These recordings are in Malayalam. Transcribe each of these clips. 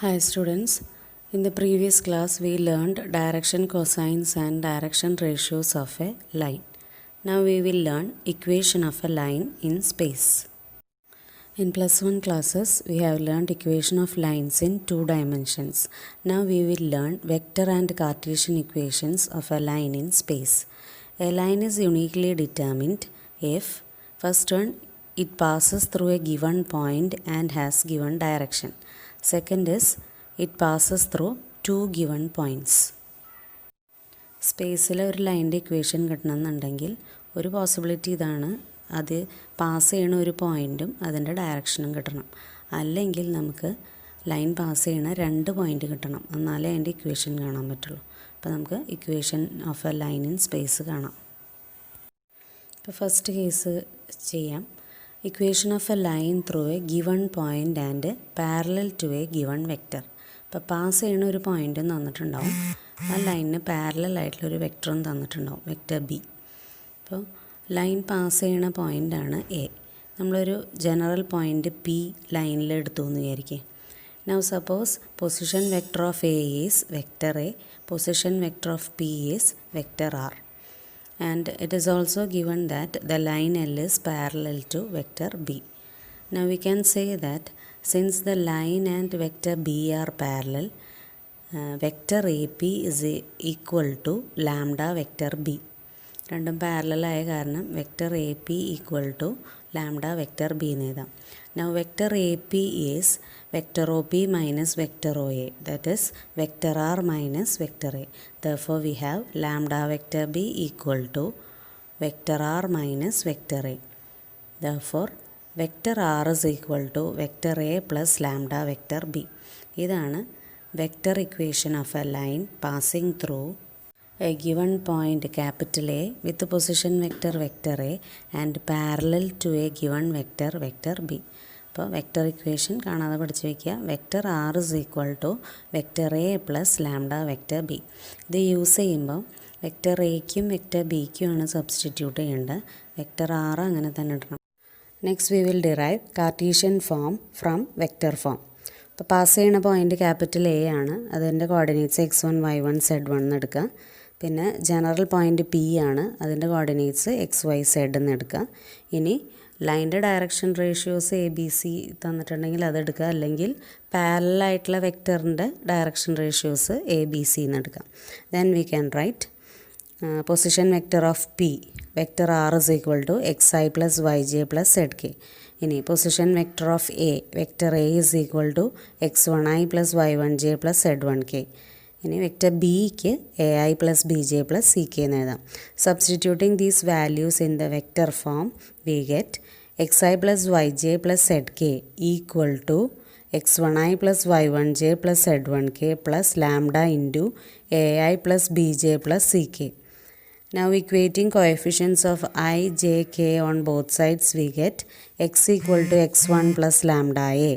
Hi students, in the previous class we learned direction cosines and direction ratios of a line. Now we will learn equation of a line in space. In plus 1 classes we have learned equation of lines in 2 dimensions. Now we will learn vector and Cartesian equations of a line in space. A line is uniquely determined if first one it passes through a given point and has given direction. Second is it passes through two given points. സ്പേസിലെ ഒരു ലൈൻ്റെ ഇക്വേഷൻ കിട്ടണമെന്നുണ്ടെങ്കിൽ ഒരു പോസിബിലിറ്റി ഇതാണ്, അത് പാസ് ചെയ്യണ ഒരു പോയിൻറ്റും അതിൻ്റെ ഡയറക്ഷനും കിട്ടണം. അല്ലെങ്കിൽ നമുക്ക് ലൈൻ പാസ് ചെയ്യണ രണ്ട് പോയിൻ്റ് കിട്ടണം, എന്നാലേ അതിൻ്റെ ഇക്വേഷൻ കാണാൻ പറ്റുള്ളൂ. അപ്പോൾ നമുക്ക് equation of A line in space കാണാം. ഇപ്പോൾ ഫസ്റ്റ് കേസ് ചെയ്യാം. Equation of a line through a given point and parallel to a given vector. ഇപ്പോൾ പാസ് ചെയ്യുന്ന ഒരു പോയിൻറ്റും തന്നിട്ടുണ്ടാവും, ആ ലൈനിന് പാരലൽ ആയിട്ടുള്ളൊരു വെക്ടറും തന്നിട്ടുണ്ടാവും, വെക്ടർ ബി. അപ്പോൾ ലൈൻ പാസ് ചെയ്യണ പോയിൻ്റാണ് എ. നമ്മളൊരു ജനറൽ പോയിൻ്റ് പി ലൈനിൽ എടുത്തു എന്ന് വിചാരിക്കുക. Now suppose position vector of A is vector A, position vector of P is vector R. And it is also given that the line L is parallel to vector B. Now we can say that since the line and vector B are parallel, vector AP is equal to lambda vector B. രണ്ടും പാരലൽ ആയ കാരണം vector A P equal to lambda vector B എന്ന് എഴുതാം. Now vector A P is vector O P minus vector O A, that is vector R minus vector A. Therefore we have lambda vector b equal to vector r minus vector a. Therefore vector r is equal to vector a plus lambda vector b. ഇതാണ് vector equation of a line passing through a given point capital A with position vector vector A and parallel to a given vector vector B. അപ്പോൾ വെക്ടർ ഇക്വേഷൻ കാണാതെ പഠിച്ചു വയ്ക്കുക. Vector R is equal to vector A plus lambda vector B. ഇത് യൂസ് ചെയ്യുമ്പോൾ വെക്ടർ എയ്ക്കും വെക്ടർ ബിക്കുമാണ് സബ്സ്റ്റിറ്റ്യൂട്ട് ചെയ്യേണ്ടത്. വെക്ടർ ആർ അങ്ങനെ തന്നെ ഇടണം. Next we will derive Cartesian form from vector form. അപ്പോൾ പാസ് ചെയ്യുന്ന പോയിൻ്റ് ക്യാപിറ്റൽ എ ആണ്, അതിൻ്റെ കോർഡിനേറ്റ്സ് x1 y1 z1 എന്ന് എടുക്കുക. പിന്നെ ജനറൽ പോയിൻ്റ് പി ആണ്, അതിൻ്റെ കോർഡിനേറ്റ്സ് xy z എന്ന് എടുക്കുക. ഇനി ലൈൻ്റെ direction ratios A B C തന്നിട്ടുണ്ടെങ്കിൽ അതെടുക്കുക, അല്ലെങ്കിൽ പാരലായിട്ടുള്ള വെക്ടറിൻ്റെ direction ratios A B C എന്ന് എടുക്കാം. Then we can write position vector of P vector R is equal to X I plus Y J plus Z K. ഇനി position vector of A vector A is equal to X one I plus Y one J plus Z one K. ഇനി വെക്ടർ ബിക്ക് A I plus B J plus C K എന്ന് എഴുതാം. Substituting these values in the vector form we get X I plus Y J plus Z K equal to X one I plus Y one J plus Z one K plus lambda into A I plus B J plus C K. Now equating coefficients of I, j, k on both sides we get x equal to x1 plus lambda a,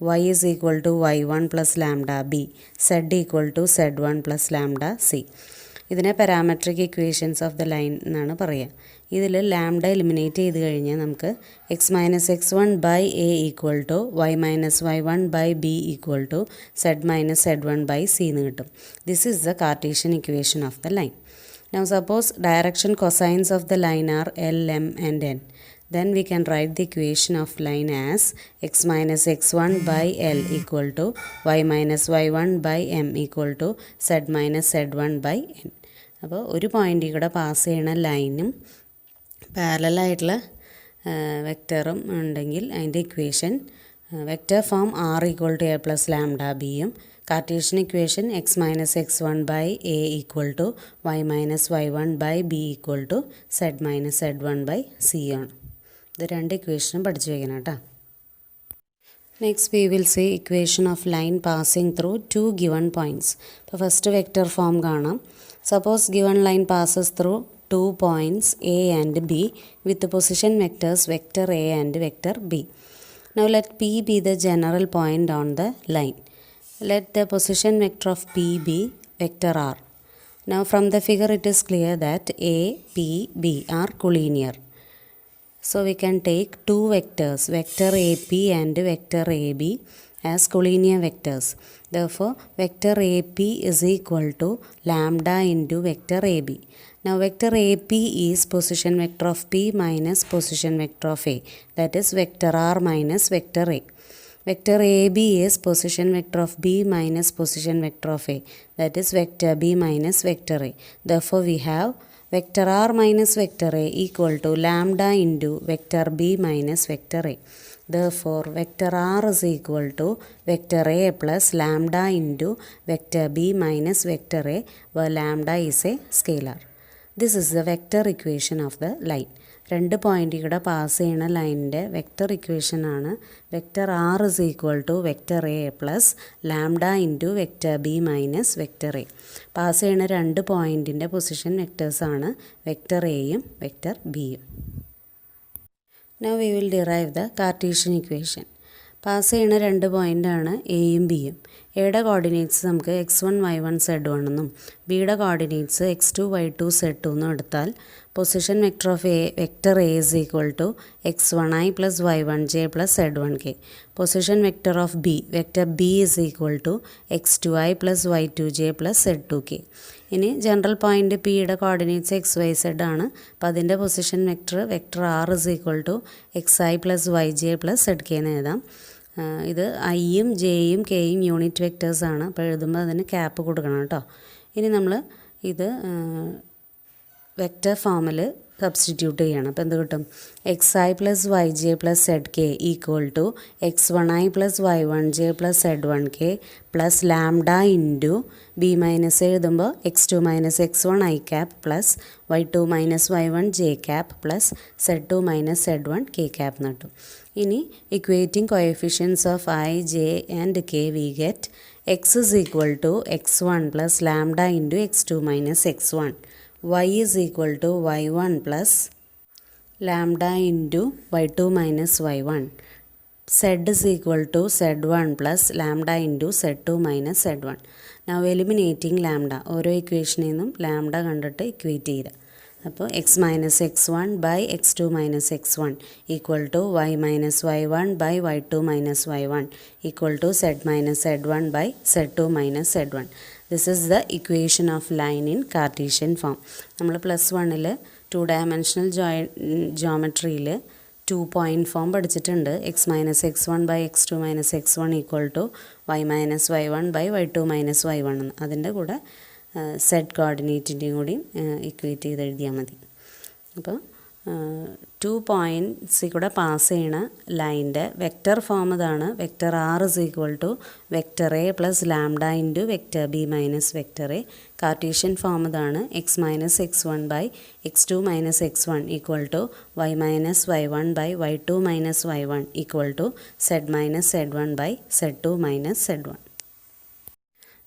y is equal to y1 plus lambda b, z equal to z1 plus lambda c. ഇതിനെ parametric equations of the line എന്നാണ് പറയുക. ഇതിൽ ലാംഡ എലിമിനേറ്റ് ചെയ്ത് കഴിഞ്ഞാൽ നമുക്ക് X minus X one by A equal to Y minus Y one by B equal to Z minus Z one by C എന്ന് കിട്ടും. This is the Cartesian equation of the line. Now suppose direction cosines of the line are L, M and N. Then we can write the equation of line as x minus x1 by L equal to y minus y1 by M equal to z minus z1 by N. അപ്പോൾ ഒരു പോയിൻ്റിൽ കൂടെ പാസ് ചെയ്യണ ലൈനും പാരലായിട്ടുള്ള വെക്ടറും ഉണ്ടെങ്കിൽ അതിൻ്റെ equation vector form R equal to A plus lambda ബിയും Cartesian equation X minus X one by A equal to Y minus Y one by B equal to Z minus Z one by C ആണ്. ഇത് രണ്ട് ഇക്വേഷനും പഠിച്ചു വയ്ക്കണം കേട്ടോ. Next we will see equation of line passing through two given points. ഇപ്പോൾ ഫസ്റ്റ് വെക്ടർ ഫോം കാണാം. Suppose given line passes through 2 points A and B with the position vectors vector A and vector B. Now let P be the general point on the line. Let the position vector of P be vector R. Now from the figure it is clear that A, P, B are collinear. So we can take two vectors, vector AP and vector AB, as collinear vectors. Therefore, vector AP is equal to lambda into vector AB. Now, vector AP is position vector of P minus position vector of A. That is vector R minus vector A. Vector AB is position vector of B minus position vector of A. That is vector B minus vector A. Therefore, we have vector R minus vector A equal to lambda into vector B minus vector A. Therefore, vector R is equal to vector A plus lambda into vector B minus vector A, where lambda is a scalar. This is the vector equation of the line. രണ്ട് പോയിൻറ്റിലൂടെ പാസ് ചെയ്യുന്ന ലൈനിൻ്റെ വെക്റ്റർ ഇക്വേഷൻ ആണ് vector R is equal to vector A plus lambda into vector B minus vector A. Pass ചെയ്യുന്ന രണ്ട് പോയിൻറ്റിൻ്റെ പൊസിഷൻ വെക്റ്റേഴ്സാണ് വെക്റ്റർ എയും വെക്റ്റർ ബിയും. Now we will derive the Cartesian equation. പാസ് ചെയ്യുന്ന രണ്ട് പോയിൻ്റാണ് എയും ബിയും. എയുടെ കോർഡിനേറ്റ്സ് നമുക്ക് x1 y1 z1 എന്നും ബിയുടെ കോർഡിനേറ്റ്സ് x2 y2 z2 എന്നും എടുത്താൽ position vector of A vector A is equal to x1i plus y1j plus z1k. Position vector of B vector B is equal to x2i plus y2j plus z2k. ഇനി ജനറൽ പോയിൻ്റ് പിയുടെ കോർഡിനേറ്റ്സ് എക്സ് വൈ സെഡ് ആണ്. അപ്പോൾ അതിൻ്റെ position vector R is equal to xi plus yj plus zk എന്ന് എഴുതാം. ഇത് ഐയും ജെയും കെയും യൂണിറ്റ് വെക്റ്റേഴ്സാണ്. അപ്പോൾ എഴുതുമ്പോൾ അതിന് ക്യാപ്പ് കൊടുക്കണം കേട്ടോ. ഇനി നമ്മൾ ഇത് വെക്റ്റർ ഫോമിൽ സബ്സ്റ്റിറ്റ്യൂട്ട് ചെയ്യണം. അപ്പോൾ എന്ത് കിട്ടും? xi plus yj plus zk equal to x1i plus y1j plus z1k plus lambda into B minus എഴുതുമ്പോൾ x2 minus x1 i cap plus y2 minus y1 j cap plus z2 minus z1 k cap എന്ന് കിട്ടും. ഇനി equating coefficients of i, j and k we get x is equal to x1 plus lambda into x2 minus x1. y is equal to y1 plus lambda into y2 minus y1. z is equal to z1 plus lambda into z2 minus z1. Now eliminating lambda. ഓരോ ഇക്വേഷനിൽ നിന്നും ലാംഡ കണ്ടിട്ട് ഇക്വേറ്റ് ചെയ്ത് അപ്പോൾ x minus x1 by x2 minus x1 equal to y minus y1 by y2 minus y1 equal to z minus z1 by z2 minus z1. This is the equation of line in Cartesian form. നമ്മൾ പ്ലസ് വണ്ണിൽ 2 ഡയമെൻഷണൽ ജോമെട്രിയിൽ 2 പോയിൻറ്റ് ഫോം പഠിച്ചിട്ടുണ്ട്. x minus x1 by x2 minus x1 equal to y minus y1 by y2 minus y1 എന്ന്. അതിൻ്റെ കൂടെ സെഡ് കോർഡിനേറ്റിൻ്റെയും കൂടി ഇക്വേറ്റ് ചെയ്ത് എഴുതിയാൽ മതി. അപ്പോൾ 2 പോയിൻറ്റ്സിൽ കൂടെ പാസ് ചെയ്യണ ലൈൻ്റെ വെക്റ്റർ ഫോം ഇതാണ്. Vector R is equal to vector A plus lambda into vector B minus vector A. Cartesian form ഇതാണ്. x minus x1 by x2 minus x1 equal to y minus y1 by y2 minus y1 equal to z minus z1 by z2 minus z1.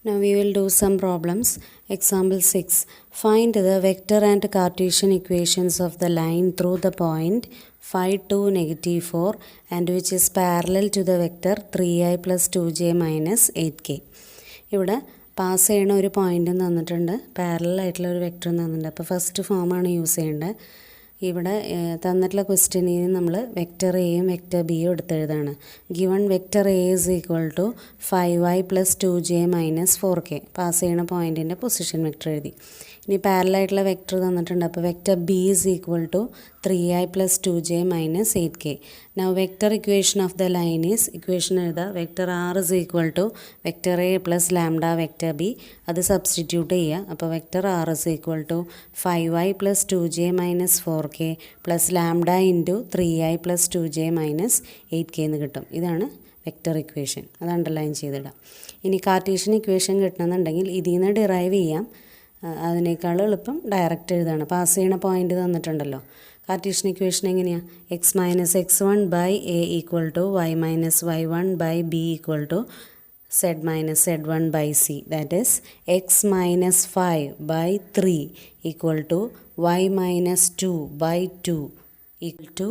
Now we will do some problems. Example 6. Find the vector and Cartesian equations of the line through the point 5 to negative 4 and which is parallel to the vector 3i plus 2j minus 8k. ഇവിടെ പാസ് ചെയ്യണ ഒരു പോയിൻ്റ് തന്നിട്ടുണ്ട്, പാരലൽ ആയിട്ടുള്ള ഒരു വെക്ടർ തന്നിട്ടുണ്ട്. അപ്പോൾ ഫസ്റ്റ് ഫോമാണ് യൂസ് ചെയ്യേണ്ടത്. ഇവിടെ തന്നിട്ടുള്ള ക്വസ്റ്റ്യനിൽ നമ്മൾ വെക്റ്റർ എയും വെക്റ്റർ ബിയും എടുത്തെഴുതാണ്. Given vector A is equal to 5i plus 2j minus 4k. Pass ചെയ്യണ പോയിൻറ്റിൻ്റെ പൊസിഷൻ വെക്ടർ എഴുതി. ഇനി പാരലായിട്ടുള്ള വെക്ടർ തന്നിട്ടുണ്ട്. അപ്പോൾ vector B is equal to 3i plus 2j minus 8k. Now vector equation of the line is equation എഴുതുക. Vector R is equal to vector A plus lambda vector B. അത് സബ്സ്റ്റിറ്റ്യൂട്ട് ചെയ്യുക. അപ്പോൾ vector R is equal to 5i plus 2j minus 4k plus lambda into 3i plus 2j minus 8k എന്ന് കിട്ടും. ഇതാണ് വെക്റ്റർ ഇക്വേഷൻ. അത് അണ്ടർലൈൻ ചെയ്തിടാം. ഇനി കാർട്ടീഷ്യൻ ഇക്വേഷൻ കിട്ടണമെന്നുണ്ടെങ്കിൽ ഇതിൽ നിന്ന് ഡിറൈവ് ചെയ്യാം. അതിനേക്കാൾ എളുപ്പം ഡയറക്റ്റ് എഴുതാണ്. പാസ് ചെയ്യണ പോയിൻ്റ് തന്നിട്ടുണ്ടല്ലോ. കാർട്ടീഷ്യൻ ഇക്വേഷൻ എങ്ങനെയാണ്? x minus x1 by A equal to y minus y1 by B equal to z minus z1 by c. That is x minus 5 by 3 equal to y minus 2 by 2 equal to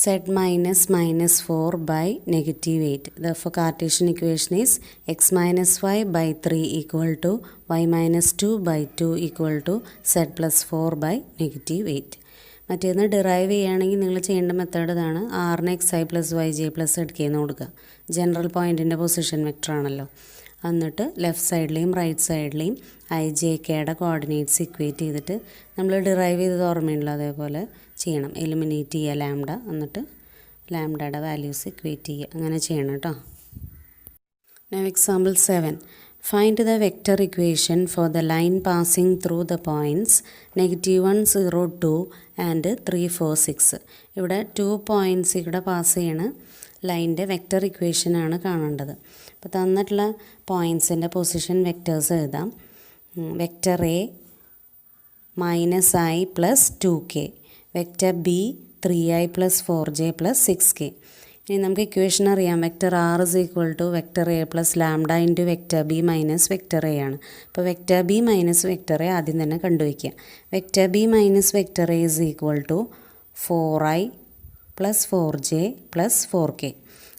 z minus minus 4 by negative 8. Therefore Cartesian equation is x minus 5 by 3 equal to y minus 2 by 2 equal to z plus 4 by negative 8. മറ്റേന്ന് derive ചെയ്യുകയാണെങ്കിൽ നിങ്ങൾ ചെയ്യേണ്ട മെത്തേഡ് ഇതാണ്. ആറിന് xi + yj + zk എന്ന് കൊടുക്കുക. ജനറൽ പോയിൻറ്റിൻ്റെ പൊസിഷൻ വെക്റ്റർ ആണല്ലോ. എന്നിട്ട് ലെഫ്റ്റ് സൈഡിലെയും റൈറ്റ് സൈഡിലെയും ഐ ജെ കെയുടെ കോർഡിനേറ്റ്സ് ഇക്വേറ്റ് ചെയ്തിട്ട് നമ്മൾ ഡിറൈവ് ചെയ്തത് ഓർമ്മയുണ്ടല്ലോ, അതേപോലെ ചെയ്യണം. എലിമിനേറ്റ് ചെയ്യുക ലാംഡ, എന്നിട്ട് ലാംഡയുടെ വാല്യൂസ് ഇക്വേറ്റ് ചെയ്യുക. അങ്ങനെ ചെയ്യണം കേട്ടോ. Now example 7. Find the vector equation for the line passing through the points -1, 0, 2 and 3, 4, 6. ഇവിടെ 2 പോയിൻറ്റ്സ് ഇവിടെ പാസ് ചെയ്യണ ലൈൻ്റെ വെക്റ്റർ ഇക്വേഷനാണ് കാണേണ്ടത്. അപ്പോൾ തന്നിട്ടുള്ള പോയിൻറ്റ്സിൻ്റെ പൊസിഷൻ വെക്റ്റേഴ്സ് എഴുതാം. Vector A -i + 2k, vector B 3i + 4j + 6k. ഇനി നമുക്ക് ഇക്വേഷൻ അറിയാം. Vector R is equal to vector A + lambda into vector B minus vector A ആണ്. അപ്പോൾ vector B minus vector A ആദ്യം തന്നെ കണ്ടുവയ്ക്കുക. Vector B minus vector A is equal to 4i + 4j + 4k.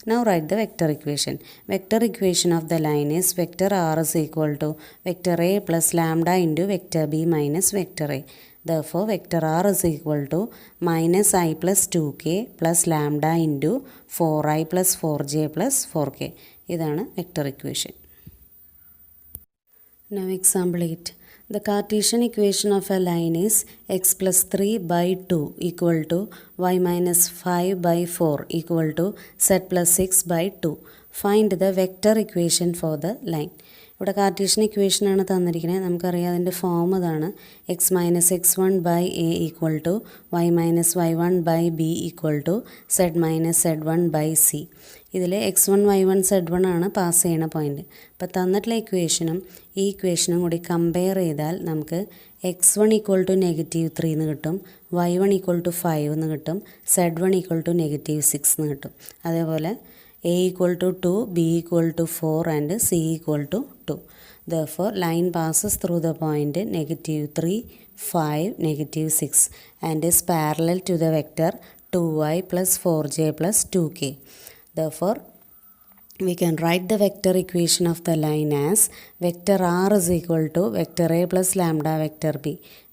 Now write the vector equation. Vector equation of the line is vector r is equal to vector a + lambda into vector b minus vector a. Therefore, vector r is equal to -i + 2k + lambda into 4i + 4j + 4k. ഇതാണ് vector equation. Now example 8. The Cartesian equation of a line is x + 3/2 equal to y - 5/4 equal to z + 6/2. Find the vector equation for the line. ഇവിടെ കാർട്ടീഷ്യൻ ഇക്വേഷനാണ് തന്നിരിക്കുന്നത്. നമുക്കറിയാം അതിൻ്റെ ഫോം ഇതാണ്. x - x1/a equal to y - y1/b equal to z - z1/c. ഇതിൽ x1 y1 z1 ആണ് പാസ് ചെയ്യണ പോയിൻ്റ്. അപ്പോൾ തന്നിട്ടുള്ള ഇക്വേഷനും ഈ ഇക്വേഷനും കൂടി കമ്പയർ ചെയ്താൽ നമുക്ക് x1 = -3 എന്ന് കിട്ടും, y1 = 5 എന്ന് കിട്ടും, z1 = -6 എന്ന് കിട്ടും. അതേപോലെ a = 2, b = 4 and c = 2. Therefore, line passes through the point -3, 5, -6 and is parallel to the vector 2i + 4j + 2k. Therefore, we can write the vector equation of the line as vector r is equal to vector a + lambda vector b.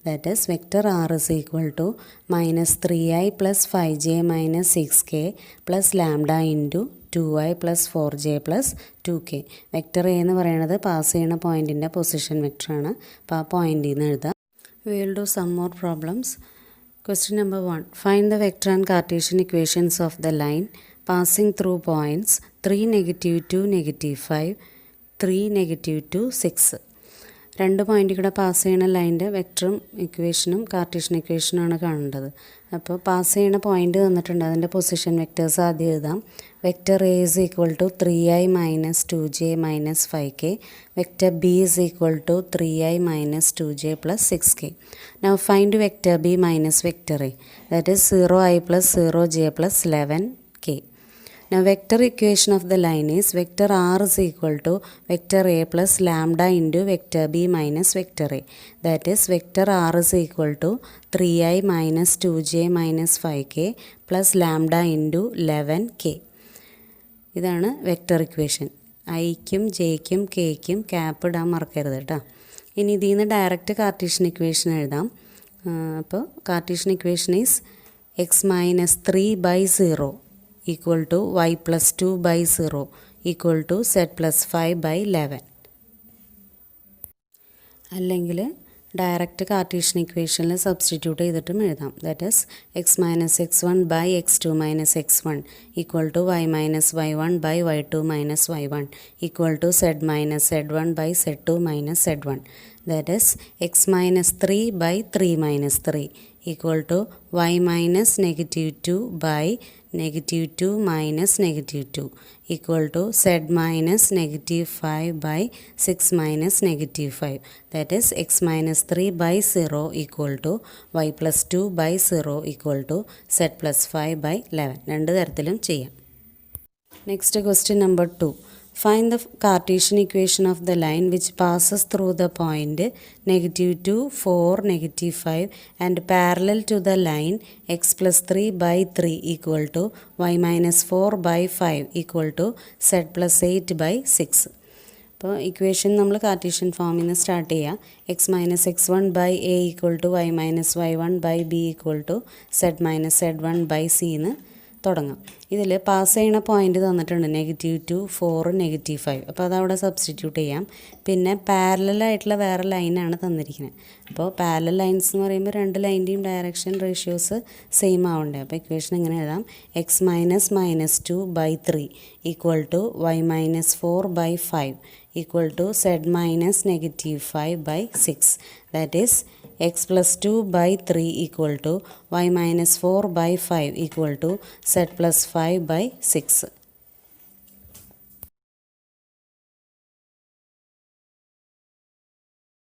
That is, vector r is equal to -3i + 5j - 6k + lambda into 2i + 4j + 2k. Vector A എന്ന് പറയുന്നത് പാസ് ചെയ്യുന്ന പോയിൻറ്റിൻ്റെ പൊസിഷൻ വെക്റ്ററാണ്. അപ്പോൾ ആ പോയിൻറ്റിൽ നിന്ന് എഴുതാം. We will do some more problems. Question number 1. Find the vector and Cartesian equations of the line passing through points 3, -2, -5, 3, -2, 6. 2 point കൂടെ പാസ് ചെയ്യുന്ന ലൈൻ്റെ വെക്റ്ററും ഇക്വേഷനും കാർട്ടീഷ്യൻ ഇക്വേഷനുമാണ് കാണേണ്ടത്. അപ്പോൾ പാസ് ചെയ്യുന്ന പോയിൻ്റ് തന്നിട്ടുണ്ട്. അതിൻ്റെ പൊസിഷൻ വെക്റ്റേഴ്സ് ആദ്യം എഴുതാം. Vector A is equal to 3i - 2j - 5k. Vector B is equal to 3i - 2j + 6k. Now find vector b minus vector a. That is 0i + 0j + 11k. Now vector equation of the line is vector r is equal to vector a + lambda into vector b minus vector a. That is, vector r is equal to 3i - 2j - 5k + lambda into 11k. ഇതാണ് വെക്റ്റർ ഇക്വേഷൻ. ഐക്കും ജെയ്ക്കും കെയ്ക്കും ക്യാപ്പ് ഇടാൻ മറക്കരുത് കേട്ടോ. ഇനി ഇതിൽ നിന്ന് ഡയറക്റ്റ് കാർട്ടീഷ്യൻ ഇക്വേഷൻ എഴുതാം. അപ്പോൾ Cartesian equation is x - 3/0 equal to y + 2/0 equal to z + 5/11. അല്ലെങ്കിൽ ഡയറക്റ്റ് കാർട്ടീഷ്യൻ ഇക്വേഷനിൽ സബ്സ്റ്റിറ്റ്യൂട്ട് ചെയ്തിട്ടും എഴുതാം. That is x - x1/x2 - x1 equal to y - y1/y2 - y1 equal to z - z1/z2 - z1. That is, x - 3/3 - 3 equal to y - -2/-2 - -2 equal to z - -5/6 - -5. That is, x - 3/0 equal to y + 2/0 equal to z + 5/11. രണ്ട് തരത്തിലും ചെയ്യാം. Next question number 2. Find the Cartesian equation of the line which passes through the point -2, 4, -5 and parallel to the line x + 3/3 equal to y - 4/5 equal to z + 8/6. അപ്പോൾ ഇക്വേഷൻ നമ്മൾ കാർട്ടീഷ്യൻ ഫോമിൽ നിന്ന് സ്റ്റാർട്ട് ചെയ്യുക. X minus X one by A equal to Y minus Y one by B equal to Z minus Z one by C എന്ന് തുടങ്ങാം. ഇതിൽ പാസ് ചെയ്യണ പോയിൻ്റ് തന്നിട്ടുണ്ട് -2, 4, -5. അപ്പോൾ അതവിടെ സബ്സ്റ്റിറ്റ്യൂട്ട് ചെയ്യാം. പിന്നെ പാരലലായിട്ടുള്ള വേറെ ലൈനാണ് തന്നിരിക്കുന്നത്. അപ്പോൾ പാരലൽ ലൈൻസ് എന്ന് പറയുമ്പോൾ രണ്ട് ലൈൻ്റെയും ഡയറക്ഷൻ റേഷ്യോസ് സെയിം ആവണ്ടേ. അപ്പോൾ ഇക്വേഷൻ എങ്ങനെ എഴുതാം? X minus -2 by 3 equal to Y minus 4 by 5 equal to Z minus -5 by 6. That is x plus 2 by 3 equal to y minus 4 by 5 equal to z plus 5 by 6.